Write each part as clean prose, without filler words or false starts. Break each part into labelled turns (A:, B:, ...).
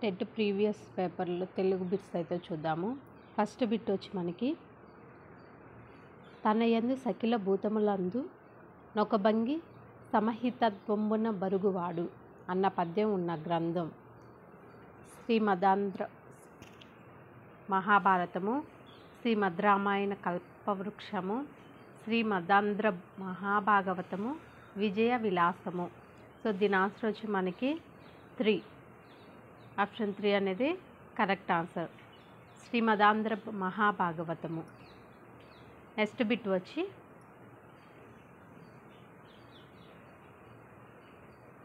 A: TET previous పేపర్లో Telugu bits అయితే చూద్దాము. ఫస్ట్ బిట్ వచ్చి మనకి తన యందు సకిల భూతములందు నొకభంగి సమహితత్వంబున బరుగువాడు అన్న పద్యం ఉన్న గ్రంథం శ్రీమదాంధ్ర మహాభారతము, శ్రీమద్ రామాయణ కల్పవృక్షము, శ్రీమదాంధ్ర మహాభాగవతము, విజయ విలాసము. సో దీని ఆన్సర్ వచ్చి మనకి 3. ఆప్షన్ 3 అనేది కరెక్ట్ ఆన్సర్. శ్రీమదాంధ్ర మహాభాగవతము. నెక్స్ట్ బిట్ వచ్చి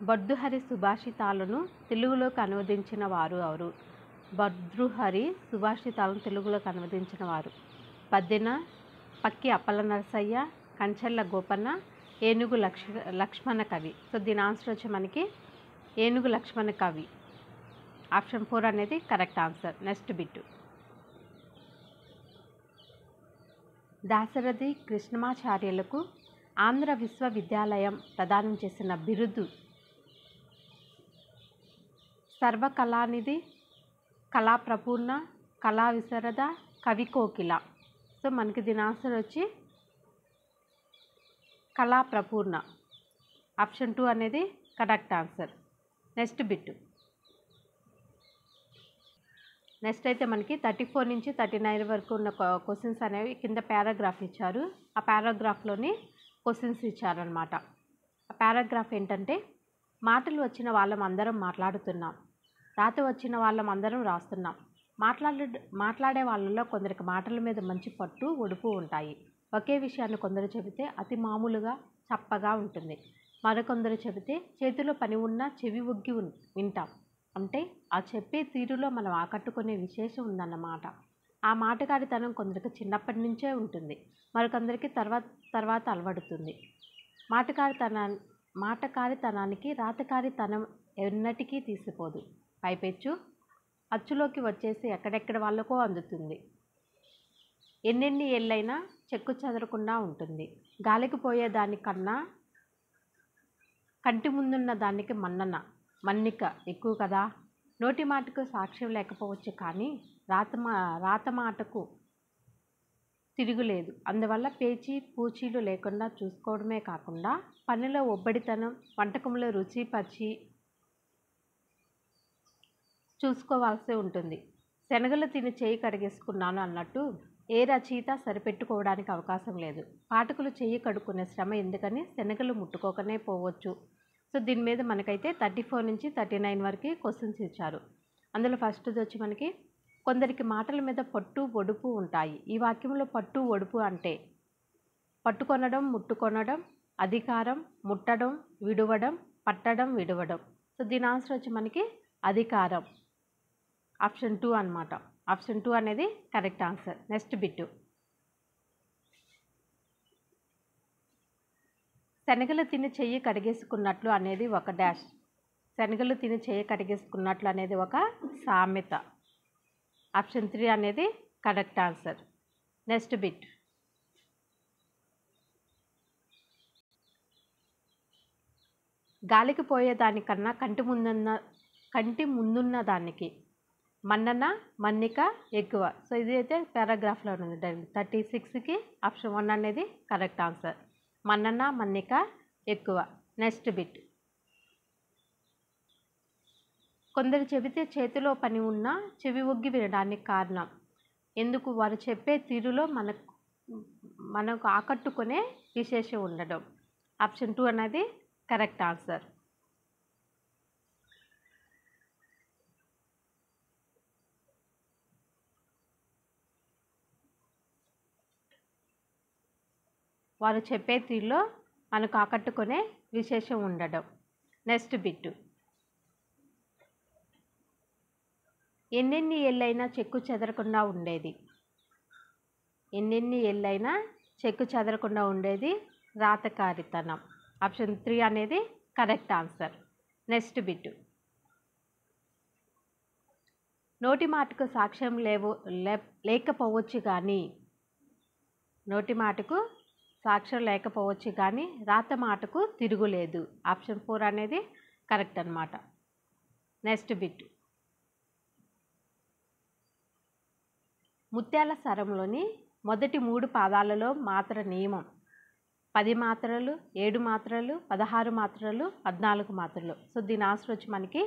A: భర్తృహరి సుభాషితాలను తెలుగులోకి అనువదించిన వారు ఎవరు? భర్తృహరి సుభాషితాలను తెలుగులోకి అనువదించిన వారు పద్దెన పక్కి అప్పల నరసయ్య, కంచెల్ల గోపన్న, ఏనుగు లక్ష్మణ కవి. సో దీని ఆన్సర్ వచ్చి మనకి ఏనుగు లక్ష్మణ కవి. ఆప్షన్ 4 అనేది correct answer. Next bit Dasarathi కృష్ణమాచార్యులకు ఆంధ్ర విశ్వవిద్యాలయం ప్రదానం చేసిన బిరుదు సర్వకళానిధి, కళాప్రపూర్ణ, కళా విశారద, కవి కోకిల. సో మనకి దీని ఆన్సర్ వచ్చి కళాప్రపూర్ణ. ఆప్షన్ 2 అనేది correct answer. Next bit next అయితే మనకి 34 నుంచి 39 వరకు ఉన్న క్వశ్చన్స్ అనేవి కింద పారాగ్రాఫ్ ఇచ్చారు. ఆ పారాగ్రాఫ్లోని క్వశ్చన్స్ ఇచ్చారనమాట. ఆ పారాగ్రాఫ్ ఏంటంటే, మాటలు వచ్చిన వాళ్ళం అందరం మాట్లాడుతున్నాం, రాత వచ్చిన వాళ్ళం అందరం రాస్తున్నాం. మాట్లాడే వాళ్ళలో కొందరికి మాటల మీద మంచి పట్టు ఒడుపు ఉంటాయి. ఒకే విషయాన్ని కొందరు చెబితే అతి మామూలుగా చప్పగా ఉంటుంది. మరికొందరు చెబితే చేతిలో పని ఉన్నా చెవి ఒగ్గి వింటాం. అంటే ఆ చెప్పే తీరులో మనం ఆకట్టుకునే విశేషం ఉందన్నమాట. ఆ మాటకారితనం కొందరికి చిన్నప్పటి నుంచే ఉంటుంది, మరికొందరికి తర్వాత అలవడుతుంది. మాటకారితనానికి రాతకారితనం ఎన్నటికీ తీసిపోదు. పైపెచ్చు అచ్చులోకి వచ్చేసి ఎక్కడెక్కడ వాళ్ళకో అందుతుంది. ఎన్నెన్ని ఏళ్ళైనా చెక్కు చెదరకుండా ఉంటుంది. గాలికి పోయేదానికన్నా కంటి ముందున్న దానికి మన్నిక ఎక్కువ కదా. నోటి మాటకు సాక్ష్యం లేకపోవచ్చు, కానీ రాత మాటకు తిరుగులేదు. అందువల్ల పేచీ పూచీలు లేకుండా చూసుకోవడమే కాకుండా పనిలో ఒబ్బడితనం, వంటకంలో రుచి పరిచి చూసుకోవాల్సి ఉంటుంది. శనగలు తిని చేయి కడిగేసుకున్నాను అన్నట్టు ఏ రచయిత సరిపెట్టుకోవడానికి అవకాశం లేదు. పాఠకులు చెయ్యి కడుక్కునే శ్రమ ఎందుకని శనగలు ముట్టుకోకనే పోవచ్చు. సో దీని మీద మనకైతే 34 నుంచి 39 వరకు క్వశ్చన్స్ ఇచ్చారు. అందులో ఫస్ట్ది వచ్చి మనకి కొందరికి మాటల మీద పట్టు ఒడుపు ఉంటాయి. ఈ వాక్యంలో పట్టు ఒడుపు అంటే పట్టుకొనడం, ముట్టుకొనడం, అధికారం, ముట్టడం, విడవడం, పట్టడం, విడవడం. సో దీని ఆన్సర్ వచ్చి మనకి అధికారం. ఆప్షన్ 2 అనమాట. ఆప్షన్ 2 అనేది కరెక్ట్ ఆన్సర్. నెక్స్ట్ బిట్ శనగలు తిని చెయ్యి కడిగేసుకున్నట్లు అనేది ఒక డాష్. శనగలు తిని చెయ్యి కడిగేసుకున్నట్లు అనేది ఒక సామెత. ఆప్షన్ 3 అనేది కరెక్ట్ ఆన్సర్. నెక్స్ట్ బిట్ గాలికి పోయేదానికన్నా కంటి ముందున్న దానికి మన్నిక ఎక్కువ. సో ఇది అయితే పారాగ్రాఫ్లో ఉంది. 36కి ఆప్షన్ 1 అనేది కరెక్ట్ ఆన్సర్. మన్నిక ఎక్కువ. నెక్స్ట్ బిట్ కొందరు చెబితే చేతిలో పని ఉన్నా చెవి ఒగ్గి వినడానికి కారణం ఎందుకు? వారు చెప్పే తీరులో మనకు ఆకట్టుకునే విశేషం ఉండడం. ఆప్షన్ 2 అనేది కరెక్ట్ ఆన్సర్. వారు చెప్పే తీరులో మనకు ఆకట్టుకునే విశేషం ఉండడం. నెక్స్ట్ బిట్ ఎన్నెన్ని ఏళ్ళైనా చెక్కు చెదరకుండా ఉండేది. ఎన్నెన్ని ఏళ్ళైనా చెక్కు చెదరకుండా ఉండేది రాతకారితనం. ఆప్షన్ 3 అనేది కరెక్ట్ ఆన్సర్. నెక్స్ట్ బిట్ నోటి మాటకు సాక్ష్యం లేకపోవచ్చు కానీ నోటి మాటకు సాక్ష్యం లేకపోవచ్చు కానీ రాత మాటకు తిరుగులేదు. ఆప్షన్ 4 అనేది కరెక్ట్ అనమాట. నెక్స్ట్ బిట్ ముత్యాల సరంలోని మొదటి 3 పాదాలలో మాత్ర నియమం 10 మాత్రలు, 7 మాత్రలు, 16 మాత్రలు, 14 మాత్రలు. సో దీని ఆన్సర్ వచ్చి మనకి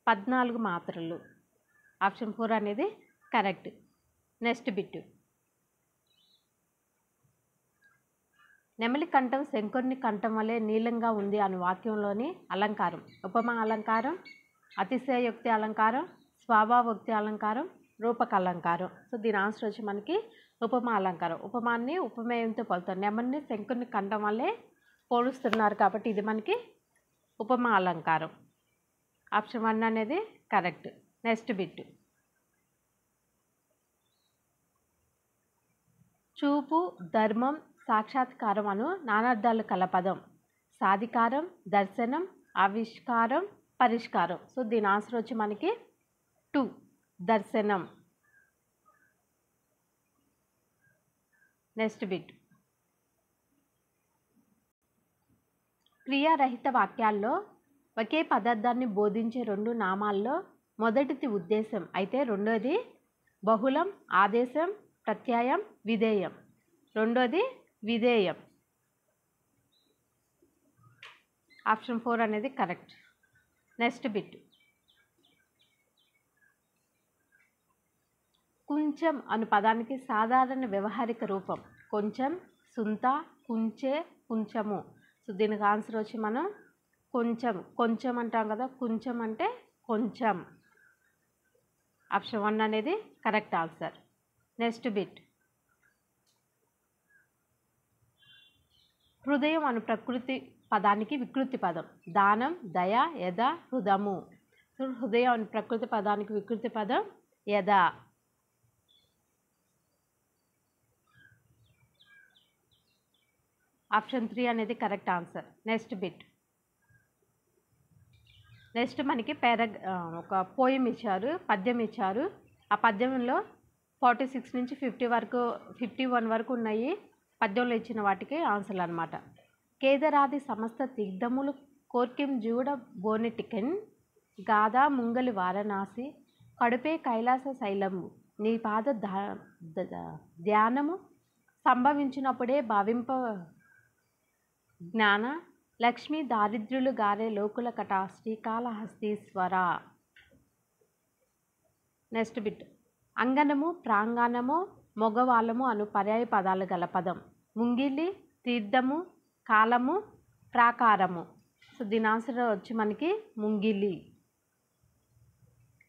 A: 14 మాత్రలు. ఆప్షన్ 4 అనేది కరెక్ట్. Next bit. నెమలి కంఠం శంకరుని కంఠం వలె నీలంగా ఉంది అనే వాక్యంలోని అలంకారం ఉపమా అలంకారం, అతిశయోక్తి అలంకారం, స్వభావోక్తి అలంకారం, రూపక అలంకారం. సో దీని ఆన్సర్ వచ్చి మనకి ఉపమా అలంకారం. ఉపమాన్ని ఉపమేయంతో పోలుతారు. నెమలిని శంకుని కంఠం వల్లే పోలుస్తున్నారు కాబట్టి ఇది మనకి ఉపమా అలంకారం. ఆప్షన్ 1 అనేది కరెక్ట్. Next bit. చూపు, ధర్మం, సాక్షాత్కారం అను నానార్థాలు కల పదం సాధికారం, దర్శనం, ఆవిష్కారం, పరిష్కారం. సో దీని ఆన్సర్ వచ్చి మనకి 2 దర్శనం. Next bit. క్రియారహిత వాక్యాల్లో ఒకే పదార్థాన్ని బోధించే 2 నామాల్లో మొదటిది ఉద్దేశం అయితే రెండోది బహుళం, ఆదేశం, ప్రత్యయం, విధేయం. రెండోది విధేయం. ఆప్షన్ 4 అనేది కరెక్ట్. Next bit. కొంచెం అను పదానికి సాధారణ వ్యవహారిక రూపం కొంచెం, సుంత, కుంచే, కొంచెము. సో దీనికి ఆన్సర్ వచ్చి మనం కొంచెం. కొంచెం అంటాం కదా, కొంచెం అంటే కొంచెం. ఆప్షన్ 1 అనేది కరెక్ట్ ఆన్సర్. Next bit. హృదయం అను ప్రకృతి పదానికి వికృతి పదం దానం, దయ, యద, హృదము. సో హృదయం అను ప్రకృతి పదానికి వికృతి పదం యద. ఆప్షన్ 3 అనేది correct answer. Next bit. Next మనకి ఒక పోయం ఇచ్చారు, పద్యం ఇచ్చారు. ఆ పద్యంలో 46 నుంచి 51 వరకు ఉన్నాయి. పద్యంలో ఇచ్చిన వాటికి ఆన్సర్లు అనమాట. కేదరాది సమస్త తీర్థములు కోర్కెం జూడ బోనెటికెన్ గాదా ముంగలి వారణాసి కడుపే కైలాస శైలము నీ పాద ధ్యానము సంభవించినప్పుడే భావింప జ్ఞాన లక్ష్మీ దారిద్ర్యులు గారే లోకుల కట శ్రీకాళహస్తీశ్వర. Next bit. అంగనము, ప్రాంగణము, మగవాళ్ళము అను పర్యాయ పదాలు గల పదం ముంగిలి, తీర్థము, కాలము, ప్రాకారము. సో దీని ఆన్సర్ వచ్చి మనకి ముంగిలి.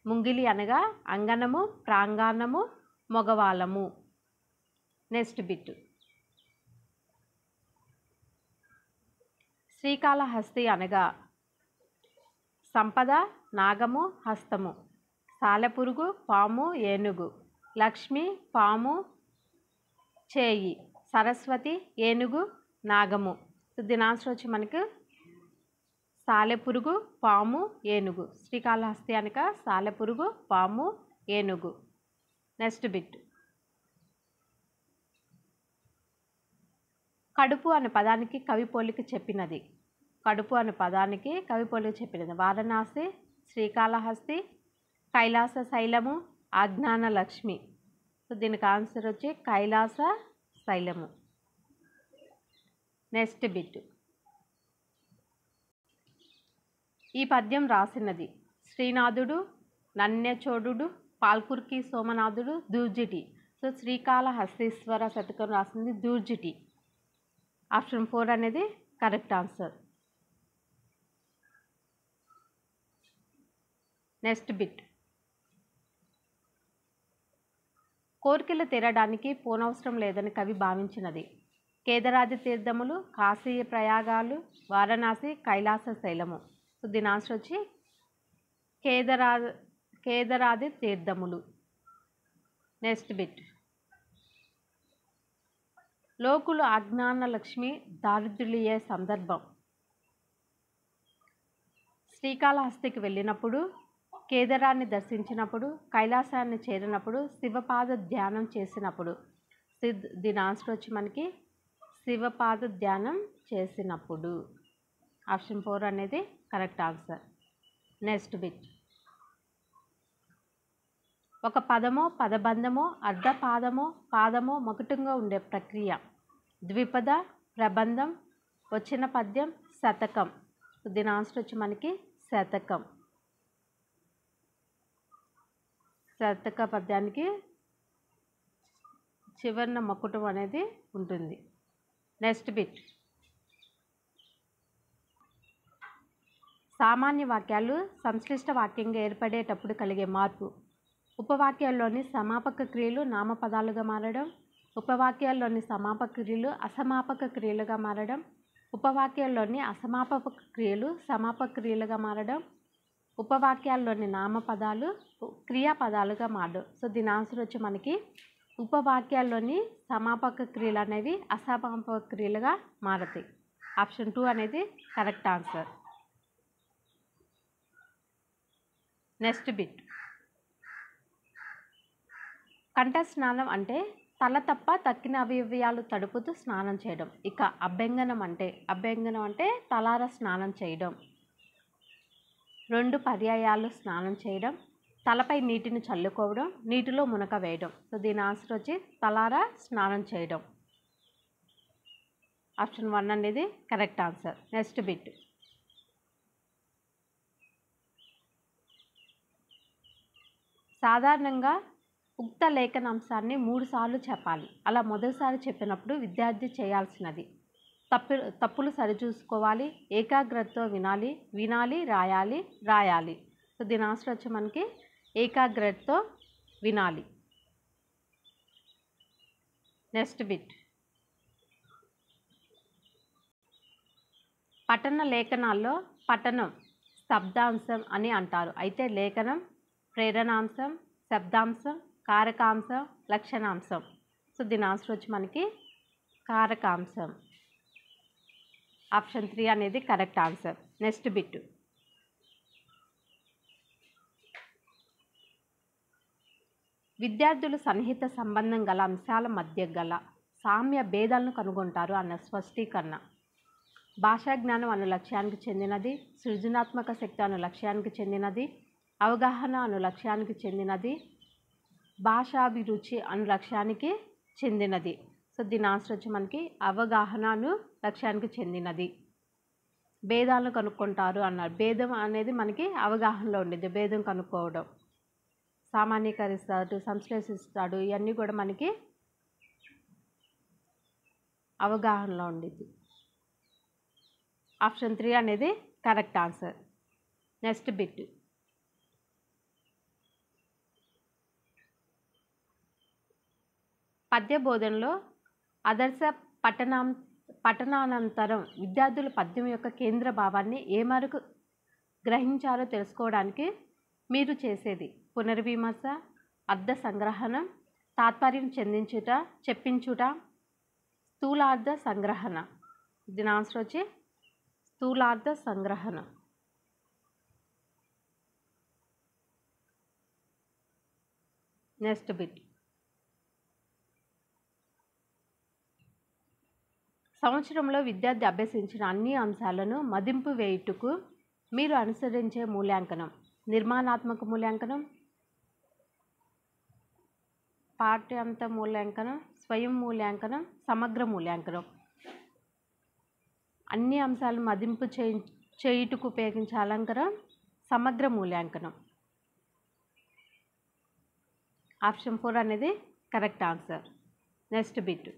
A: ముంగిలి అనగా అంగనము, ప్రాంగణము, మగవాళ్ళము. Next bit. శ్రీకాళహస్తి అనగా సంపద, నాగము, హస్తము, సాలెపురుగు, పాము, ఏనుగు, లక్ష్మి, పాము, చేయి, సరస్వతి, ఏనుగు, నాగము. సో దీని ఆన్సర్ వచ్చి మనకు సాలెపురుగు, పాము, ఏనుగు. శ్రీకాళహస్తి అనగా సాలెపురుగు, పాము, ఏనుగు. Next bit. కడుపు అనే పదానికి కవి పోలిక చెప్పినది. కడుపు అనే పదానికి కవి పోలిక చెప్పినది వారణాసి, శ్రీకాళహస్తి, కైలాస శైలము, అజ్ఞాన లక్ష్మి. సో దీనికి ఆన్సర్ వచ్చి కైలాస శైలము. Next bit. ఈ పద్యం రాసినది శ్రీనాథుడు, నన్నెచోడుడు, పాల్కుర్కి సోమనాథుడు, దూర్జిటి. సో శ్రీకాళహస్తీశ్వర శతకం రాసింది దూర్జిటి. ఆప్షన్ 4 అనేది కరెక్ట్ ఆన్సర్. Next bit. కోరికలు తీరడానికి పోనవసరం లేదని కవి భావించినది కేదరాది తీర్థములు, కాశీ ప్రయాగాలు, వారణాసి, కైలాస శైలము. సో దీని ఆన్సర్ వచ్చి కేదరాది తీర్థములు. Next bit. లోకులు అజ్ఞాన లక్ష్మి దారిద్ర్యులయ్యే సందర్భం శ్రీకాళహస్తికి వెళ్ళినప్పుడు, కేదారాన్ని దర్శించినప్పుడు, కైలాసాన్ని చేరినప్పుడు, శివపాద ధ్యానం చేసినప్పుడు. దీని ఆన్సర్ వచ్చి మనకి శివపాద ధ్యానం చేసినప్పుడు. ఆప్షన్ 4 అనేది కరెక్ట్ ఆన్సర్. Next bit. ఒక పదమో పదబంధమో అర్ధపాదమో పాదమో మకుటంగా ఉండే ప్రక్రియ. ద్విపద, ప్రబంధం, వచ్చిన పద్యం, శతకం. దీని ఆన్సర్ వచ్చి మనకి శతకం. శతక పద్యానికి చివరన మకుటం అనేది ఉంటుంది. Next bit. సామాన్య వాక్యాలు సంశ్లిష్ట వాక్యంగా ఏర్పడేటప్పుడు కలిగే మార్పు. ఉపవాక్యాల్లోని సమాపక క్రియలు నామపదాలుగా మారడం, ఉపవాక్యాల్లోని సమాపక క్రియలు అసమాపక క్రియలుగా మారడం, ఉపవాక్యాల్లోని అసమాపక క్రియలు సమాపక క్రియలుగా మారడం, ఉపవాక్యాల్లోని నామపదాలు క్రియాపదాలుగా మారడం. సో దీని ఆన్సర్ వచ్చి మనకి ఉపవాక్యాల్లోని సమాపక క్రియలు అనేవి అసమాపక క్రియలుగా మారతాయి. ఆప్షన్ 2 అనేది కరెక్ట్ ఆన్సర్. Next bit. కంఠ స్నానం అంటే తల తప్ప తక్కిన అవయవాలు తడుపుతూ స్నానం చేయడం. ఇక అభ్యంగనం అంటే తలార స్నానం చేయడం. 2 పర్యాయాలు స్నానం చేయడం, తలపై నీటిని చల్లుకోవడం, నీటిలో మునక వేయడం. సో దీని ఆన్సర్ వచ్చి తలారా స్నానం చేయడం. ఆప్షన్ 1 అనేది కరెక్ట్ ఆన్సర్. Next bit. సాధారణంగా ఉక్త లేఖనాంశాన్ని 3 సార్లు చెప్పాలి. అలా మొదటిసారి చెప్పినప్పుడు విద్యార్థి చేయాల్సినది తప్పులు సరిచూసుకోవాలి, ఏకాగ్రతతో వినాలి, రాయాలి. సో దీని ఆన్సర్ వచ్చి మనకి ఏకాగ్రతతో వినాలి. Next bit. పఠన లేఖనాల్లో పఠనం శబ్దాంశం అని అంటారు. అయితే లేఖనం ప్రేరణాంశం, శబ్దాంశం, కారకాంశం, లక్షణాంశం. సో దీని ఆన్సర్ వచ్చి మనకి కారకాంశం. ఆప్షన్ 3 అనేది కరెక్ట్ ఆన్సర్. Next bit. విద్యార్థులు సన్నిహిత సంబంధం గల అంశాల మధ్య గల సామ్య భేదాలను కనుగొంటారు అన్న స్పష్టీకరణ. భాషా జ్ఞానం అను లక్ష్యానికి చెందినది, సృజనాత్మక శక్తి అను లక్ష్యానికి చెందినది, అవగాహన అను లక్ష్యానికి చెందినది, భాషాభిరుచి అను లక్ష్యానికి చెందినది. సో దీని ఆన్సర్ వచ్చి మనకి అవగాహన అను లక్ష్యానికి చెందినది. భేదాలను కనుక్కుంటారు అన్నారు. భేదం అనేది మనకి అవగాహనలో ఉండేది. భేదం కనుక్కోవడం, సామాన్యీకరిస్తాడు, సంశ్లేషిస్తాడు, ఇవన్నీ కూడా మనకి అవగాహనలో ఉండేది. ఆప్షన్ 3 అనేది కరెక్ట్ ఆన్సర్. Next bit. పద్య బోధనలో ఆదర్శ పఠనానంతరం విద్యార్థులు పద్యం యొక్క కేంద్ర భావాన్ని ఏ మేరకు గ్రహించారో తెలుసుకోవడానికి మీరు చేసేది పునర్విమర్శ, అర్థ సంగ్రహణం, తాత్పర్యం చెప్పించుట, స్థూలార్థ సంగ్రహణ. దీని ఆన్సర్ వచ్చి స్థూలార్థ సంగ్రహణ. Next bit. సంవత్సరంలో విద్యార్థి అభ్యసించిన అన్ని అంశాలను మదింపు వేయుటకు మీరు అనుసరించే మూల్యాంకనం నిర్మాణాత్మక మూల్యాంకనం, పాఠ్యాంత మూల్యాంకనం, స్వయం మూల్యాంకనం, సమగ్ర మూల్యాంకనం. అన్ని అంశాలను మదింపు చేయుటకు ఉపయోగించే అలంకరం సమగ్ర మూల్యాంకనం. ఆప్షన్ 4 అనేది కరెక్ట్ ఆన్సర్. Next bit.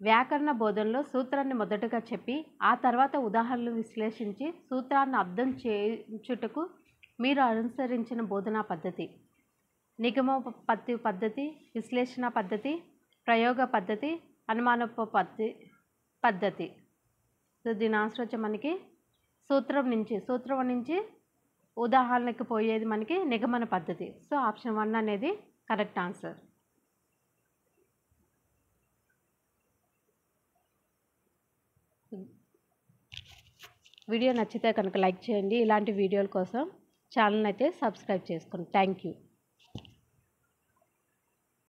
A: వ్యాకరణ బోధనలో సూత్రాన్ని మొదటగా చెప్పి ఆ తర్వాత ఉదాహరణలు విశ్లేషించి సూత్రాన్ని అర్థం చేయుటకు మీరు అనుసరించిన బోధనా పద్ధతి నిగమోపత్తి పద్ధతి, విశ్లేషణ పద్ధతి, ప్రయోగ పద్ధతి, అనుమానోపత్తి పద్ధతి. సో దీని ఆన్సర్ వచ్చి మనకి సూత్రం నుంచి ఉదాహరణకి పోయేది మనకి నిగమన పద్ధతి. సో ఆప్షన్ 1 అనేది కరెక్ట్ ఆన్సర్. వీడియో నచ్చితే కనుక లైక్ చేయండి. ఇలాంటి వీడియోల కోసం ఛానల్ అయితే సబ్స్క్రైబ్ చేసుకోండి. Thank you.